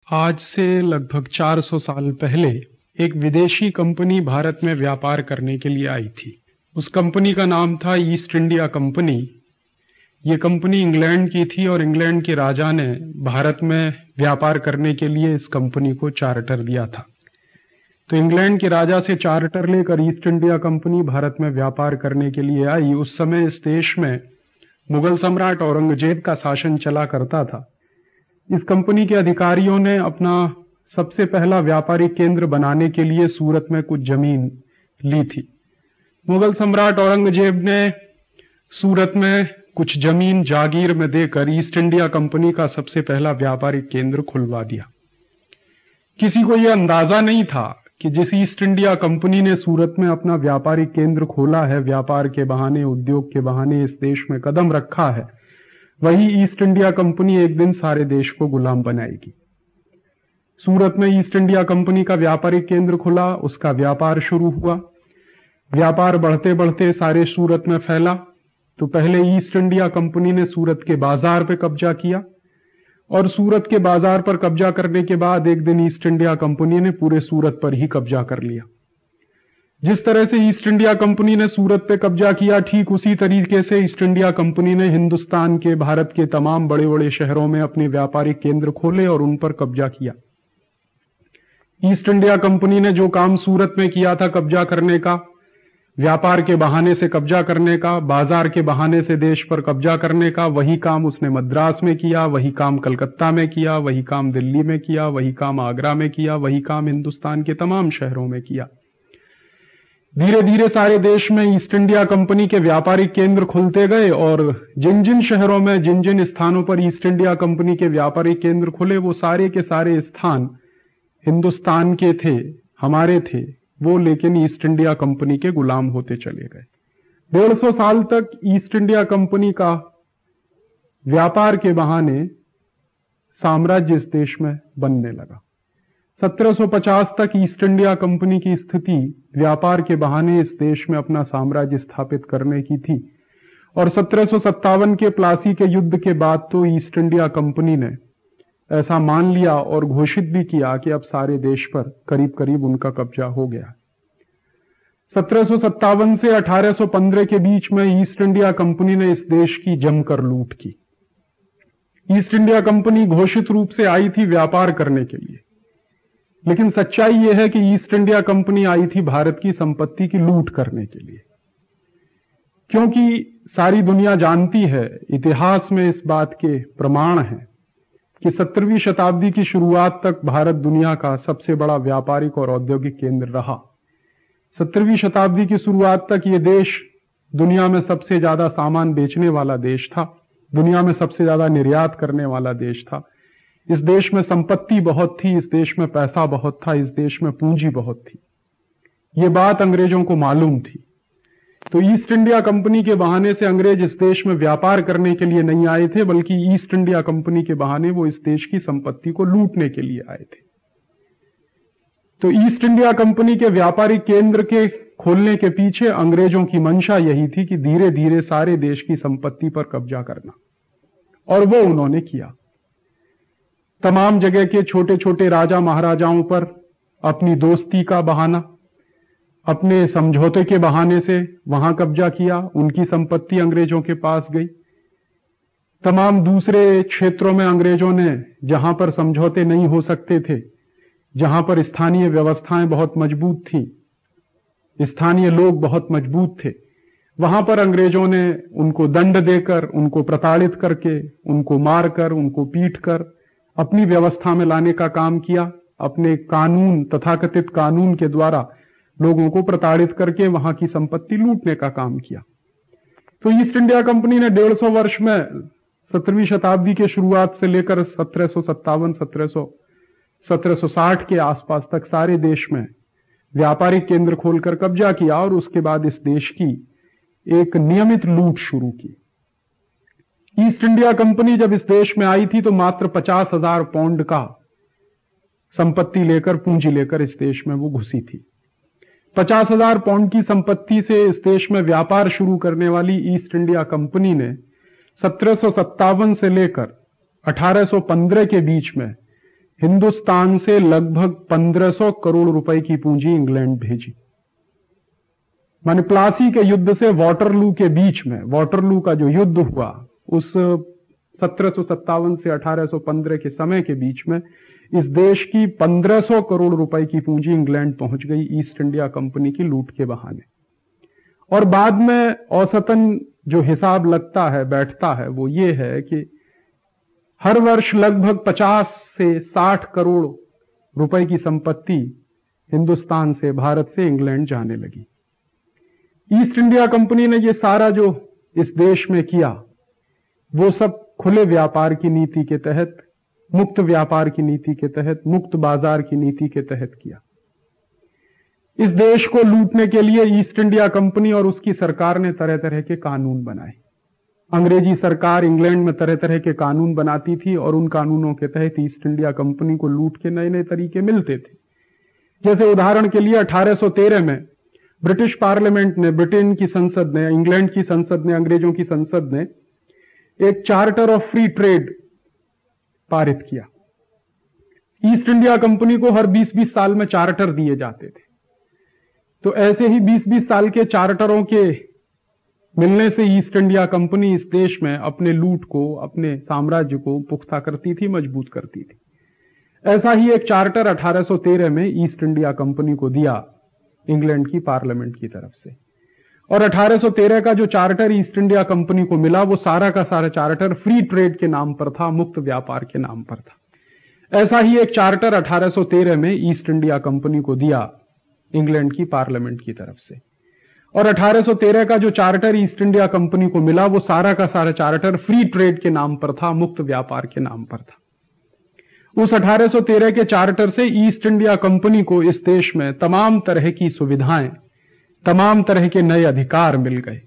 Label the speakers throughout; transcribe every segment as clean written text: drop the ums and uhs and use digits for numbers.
Speaker 1: आज से लगभग 400 साल पहले एक विदेशी कंपनी भारत में व्यापार करने के लिए आई थी। उस कंपनी का नाम था ईस्ट इंडिया कंपनी। ये कंपनी इंग्लैंड की थी और इंग्लैंड के राजा ने भारत में व्यापार करने के लिए इस कंपनी को चार्टर दिया था। तो इंग्लैंड के राजा से चार्टर लेकर ईस्ट इंडिया कंपनी भारत में व्यापार करने के लिए आई। उस समय इस देश में मुगल सम्राट औरंगजेब का शासन चला करता था। इस कंपनी के अधिकारियों ने अपना सबसे पहला व्यापारिक केंद्र बनाने के लिए सूरत में कुछ जमीन ली थी। मुगल सम्राट औरंगजेब ने सूरत में कुछ जमीन जागीर में देकर ईस्ट इंडिया कंपनी का सबसे पहला व्यापारिक केंद्र खुलवा दिया। किसी को यह अंदाजा नहीं था कि जिस ईस्ट इंडिया कंपनी ने सूरत में अपना व्यापारिक केंद्र खोला है, व्यापार के बहाने, उद्योग के बहाने इस देश में कदम रखा है, वही ईस्ट इंडिया कंपनी एक दिन सारे देश को गुलाम बनाएगी। सूरत में ईस्ट इंडिया कंपनी का व्यापारिक केंद्र खुला, उसका व्यापार शुरू हुआ। व्यापार बढ़ते बढ़ते सारे सूरत में फैला। तो पहले ईस्ट इंडिया कंपनी ने सूरत के बाजार पे कब्जा किया और सूरत के बाजार पर कब्जा करने के बाद एक दिन ईस्ट इंडिया कंपनी ने पूरे सूरत पर ही कब्जा कर लिया। जिस तरह से ईस्ट इंडिया कंपनी ने सूरत पे कब्जा किया, ठीक उसी तरीके से ईस्ट इंडिया कंपनी ने हिंदुस्तान के, भारत के तमाम बड़े बड़े शहरों में अपने व्यापारिक केंद्र खोले और उन पर कब्जा किया। ईस्ट इंडिया कंपनी ने जो काम सूरत में किया था कब्जा करने का, व्यापार के बहाने से कब्जा करने का, बाजार के बहाने से देश पर कब्जा करने का, वही काम उसने मद्रास में किया, वही काम कलकत्ता में किया, वही काम दिल्ली में किया, वही काम आगरा में किया, वही काम हिंदुस्तान के तमाम शहरों में किया। धीरे धीरे सारे देश में ईस्ट इंडिया कंपनी के व्यापारिक केंद्र खुलते गए और जिन जिन शहरों में, जिन जिन स्थानों पर ईस्ट इंडिया कंपनी के व्यापारिक केंद्र खुले, वो सारे के सारे स्थान हिंदुस्तान के थे, हमारे थे वो, लेकिन ईस्ट इंडिया कंपनी के गुलाम होते चले गए। 150 साल तक ईस्ट इंडिया कंपनी का व्यापार के बहाने साम्राज्य इस देश में बनने लगा। 1750 तक ईस्ट इंडिया कंपनी की स्थिति व्यापार के बहाने इस देश में अपना साम्राज्य स्थापित करने की थी और 1757 के प्लासी के युद्ध के बाद तो ईस्ट इंडिया कंपनी ने ऐसा मान लिया और घोषित भी किया कि अब सारे देश पर करीब करीब उनका कब्जा हो गया। 1757 से 1815 के बीच में ईस्ट इंडिया कंपनी ने इस देश की जमकर लूट की। ईस्ट इंडिया कंपनी घोषित रूप से आई थी व्यापार करने के लिए, लेकिन सच्चाई यह है कि ईस्ट इंडिया कंपनी आई थी भारत की संपत्ति की लूट करने के लिए। क्योंकि सारी दुनिया जानती है, इतिहास में इस बात के प्रमाण हैं कि 17वीं शताब्दी की शुरुआत तक भारत दुनिया का सबसे बड़ा व्यापारिक और औद्योगिक केंद्र रहा। 17वीं शताब्दी की शुरुआत तक ये देश दुनिया में सबसे ज्यादा सामान बेचने वाला देश था, दुनिया में सबसे ज्यादा निर्यात करने वाला देश था। इस देश में संपत्ति बहुत थी, इस देश में पैसा बहुत था, इस देश में पूंजी बहुत थी। ये बात अंग्रेजों को मालूम थी। तो ईस्ट इंडिया कंपनी के बहाने से अंग्रेज इस देश में व्यापार करने के लिए नहीं आए थे, बल्कि ईस्ट इंडिया कंपनी के बहाने वो इस देश की संपत्ति को लूटने के लिए आए थे। तो ईस्ट इंडिया कंपनी के व्यापारिक केंद्र के खोलने के पीछे अंग्रेजों की मंशा यही थी कि धीरे धीरे सारे देश की संपत्ति पर कब्जा करना, और वो उन्होंने किया। तमाम जगह के छोटे छोटे राजा महाराजाओं पर अपनी दोस्ती का बहाना, अपने समझौते के बहाने से वहां कब्जा किया, उनकी संपत्ति अंग्रेजों के पास गई। तमाम दूसरे क्षेत्रों में अंग्रेजों ने, जहां पर समझौते नहीं हो सकते थे, जहां पर स्थानीय व्यवस्थाएं बहुत मजबूत थी, स्थानीय लोग बहुत मजबूत थे, वहां पर अंग्रेजों ने उनको दंड देकर, उनको प्रताड़ित करके, उनको मारकर, उनको पीटकर अपनी व्यवस्था में लाने का काम किया। अपने कानून, तथाकथित कानून के द्वारा लोगों को प्रताड़ित करके वहां की संपत्ति लूटने का काम किया। तो ईस्ट इंडिया कंपनी ने 150 वर्ष में 17वीं शताब्दी के शुरुआत से लेकर 1757, 1760 के आसपास तक सारे देश में व्यापारिक केंद्र खोलकर कब्जा किया और उसके बाद इस देश की एक नियमित लूट शुरू की। ईस्ट इंडिया कंपनी जब इस देश में आई थी तो मात्र 50,000 पाउंड का संपत्ति लेकर, पूंजी लेकर इस देश में वो घुसी थी। 50,000 पाउंड की संपत्ति से इस देश में व्यापार शुरू करने वाली ईस्ट इंडिया कंपनी ने 1757 से लेकर 1815 के बीच में हिंदुस्तान से लगभग 1500 करोड़ रुपए की पूंजी इंग्लैंड भेजी। माने प्लासी के युद्ध से वाटरलू के बीच में, वाटरलू का जो युद्ध हुआ उस 1757 से 1815 के समय के बीच में इस देश की 1500 करोड़ रुपए की पूंजी इंग्लैंड पहुंच गई ईस्ट इंडिया कंपनी की लूट के बहाने। और बाद में औसतन जो हिसाब लगता है, बैठता है, वो ये है कि हर वर्ष लगभग 50 से 60 करोड़ रुपए की संपत्ति हिंदुस्तान से, भारत से इंग्लैंड जाने लगी। ईस्ट इंडिया कंपनी ने ये सारा जो इस देश में किया वो सब खुले व्यापार की नीति के तहत, मुक्त व्यापार की नीति के तहत, मुक्त बाजार की नीति के तहत किया। इस देश को लूटने के लिए ईस्ट इंडिया कंपनी और उसकी सरकार ने तरह तरह के कानून बनाए। अंग्रेजी सरकार इंग्लैंड में तरह तरह के कानून बनाती थी और उन कानूनों के तहत ईस्ट इंडिया कंपनी को लूट के नए नए तरीके मिलते थे। जैसे उदाहरण के लिए 1813 में ब्रिटिश पार्लियामेंट ने, ब्रिटेन की संसद ने, इंग्लैंड की संसद ने, अंग्रेजों की संसद ने एक चार्टर ऑफ फ्री ट्रेड पारित किया। ईस्ट इंडिया कंपनी को हर 20-20 साल में चार्टर दिए जाते थे। तो ऐसे ही 20-20 साल के चार्टरों के मिलने से ईस्ट इंडिया कंपनी इस देश में अपने लूट को, अपने साम्राज्य को पुख्ता करती थी, मजबूत करती थी। ऐसा ही एक चार्टर 1813 में ईस्ट इंडिया कंपनी को दिया इंग्लैंड की पार्लियामेंट की तरफ से। और 1813 का जो चार्टर ईस्ट इंडिया कंपनी को मिला वो सारा का सारा चार्टर फ्री ट्रेड के नाम पर था, मुक्त व्यापार के नाम पर था। ऐसा ही एक चार्टर 1813 में ईस्ट इंडिया कंपनी को दिया इंग्लैंड की पार्लियामेंट की तरफ से। और 1813 का जो चार्टर ईस्ट इंडिया कंपनी को मिला वो सारा का सारा चार्टर फ्री ट्रेड के नाम पर था, मुक्त व्यापार के नाम पर था। उस 1813 के चार्टर से ईस्ट इंडिया कंपनी को इस देश में तमाम तरह की सुविधाएं, तमाम तरह के नए अधिकार मिल गए।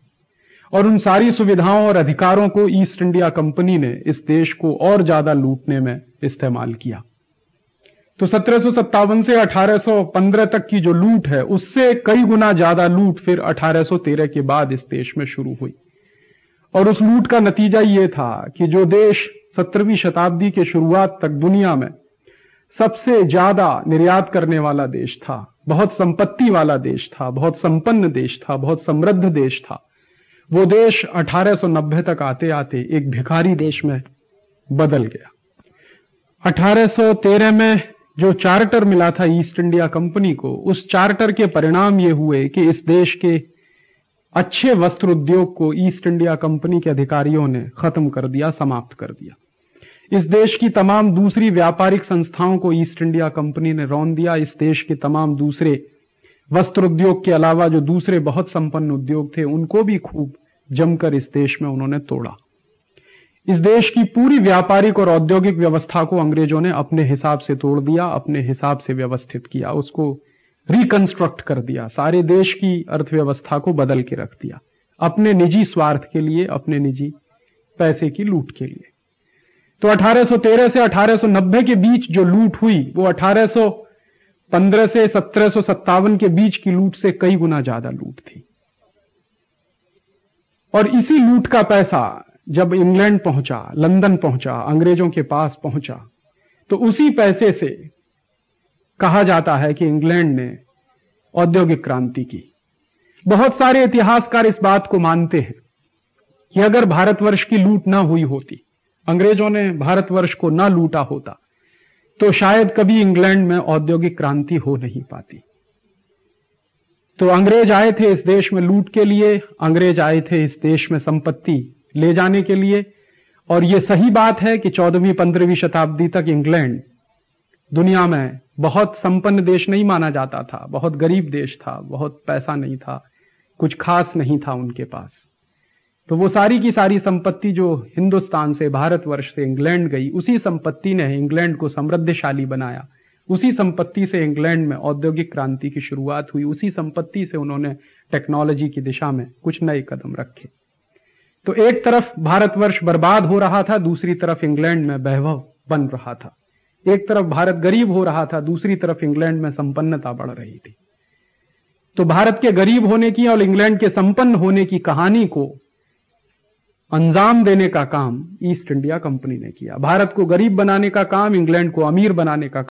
Speaker 1: और उन सारी सुविधाओं और अधिकारों को ईस्ट इंडिया कंपनी ने इस देश को और ज्यादा लूटने में इस्तेमाल किया। तो 1757 से 1815 तक की जो लूट है उससे कई गुना ज्यादा लूट फिर 1813 के बाद इस देश में शुरू हुई। और उस लूट का नतीजा ये था कि जो देश 17वीं शताब्दी के शुरुआत तक दुनिया में सबसे ज्यादा निर्यात करने वाला देश था, बहुत संपत्ति वाला देश था, बहुत संपन्न देश था, बहुत समृद्ध देश था, वो देश 1890 तक आते आते एक भिखारी देश में बदल गया। 1813 में जो चार्टर मिला था ईस्ट इंडिया कंपनी को, उस चार्टर के परिणाम ये हुए कि इस देश के अच्छे वस्त्र उद्योग को ईस्ट इंडिया कंपनी के अधिकारियों ने खत्म कर दिया, समाप्त कर दिया। इस देश की तमाम दूसरी व्यापारिक संस्थाओं को ईस्ट इंडिया कंपनी ने रौंद दिया। इस देश के तमाम दूसरे वस्त्र उद्योग के अलावा जो दूसरे बहुत संपन्न उद्योग थे उनको भी खूब जमकर इस देश में उन्होंने तोड़ा। इस देश की पूरी व्यापारिक और औद्योगिक व्यवस्था को अंग्रेजों ने अपने हिसाब से तोड़ दिया, अपने हिसाब से व्यवस्थित किया, उसको रिकंस्ट्रक्ट कर दिया, सारे देश की अर्थव्यवस्था को बदल के रख दिया अपने निजी स्वार्थ के लिए, अपने निजी पैसे की लूट के लिए। तो 1813 से 1890 के बीच जो लूट हुई वो 1815 से 1757 के बीच की लूट से कई गुना ज्यादा लूट थी। और इसी लूट का पैसा जब इंग्लैंड पहुंचा, लंदन पहुंचा, अंग्रेजों के पास पहुंचा, तो उसी पैसे से कहा जाता है कि इंग्लैंड ने औद्योगिक क्रांति की। बहुत सारे इतिहासकार इस बात को मानते हैं कि अगर भारतवर्ष की लूट ना हुई होती, अंग्रेजों ने भारतवर्ष को ना लूटा होता, तो शायद कभी इंग्लैंड में औद्योगिक क्रांति हो नहीं पाती। तो अंग्रेज आए थे इस देश में लूट के लिए, अंग्रेज आए थे इस देश में संपत्ति ले जाने के लिए। और यह सही बात है कि 14वीं 15वीं शताब्दी तक इंग्लैंड दुनिया में बहुत संपन्न देश नहीं माना जाता था, बहुत गरीब देश था, बहुत पैसा नहीं था, कुछ खास नहीं था उनके पास। तो वो सारी की सारी संपत्ति जो हिंदुस्तान से, भारतवर्ष से इंग्लैंड गई, उसी संपत्ति ने इंग्लैंड को समृद्धशाली बनाया। उसी संपत्ति से इंग्लैंड में औद्योगिक क्रांति की शुरुआत हुई। उसी संपत्ति से उन्होंने टेक्नोलॉजी की दिशा में कुछ नए कदम रखे। तो एक तरफ भारतवर्ष बर्बाद हो रहा था, दूसरी तरफ इंग्लैंड में वैभव बन रहा था। एक तरफ भारत गरीब हो रहा था, दूसरी तरफ इंग्लैंड में संपन्नता बढ़ रही थी। तो भारत के गरीब होने की और इंग्लैंड के संपन्न होने की कहानी को अंजाम देने का काम ईस्ट इंडिया कंपनी ने किया। भारत को गरीब बनाने का काम, इंग्लैंड को अमीर बनाने का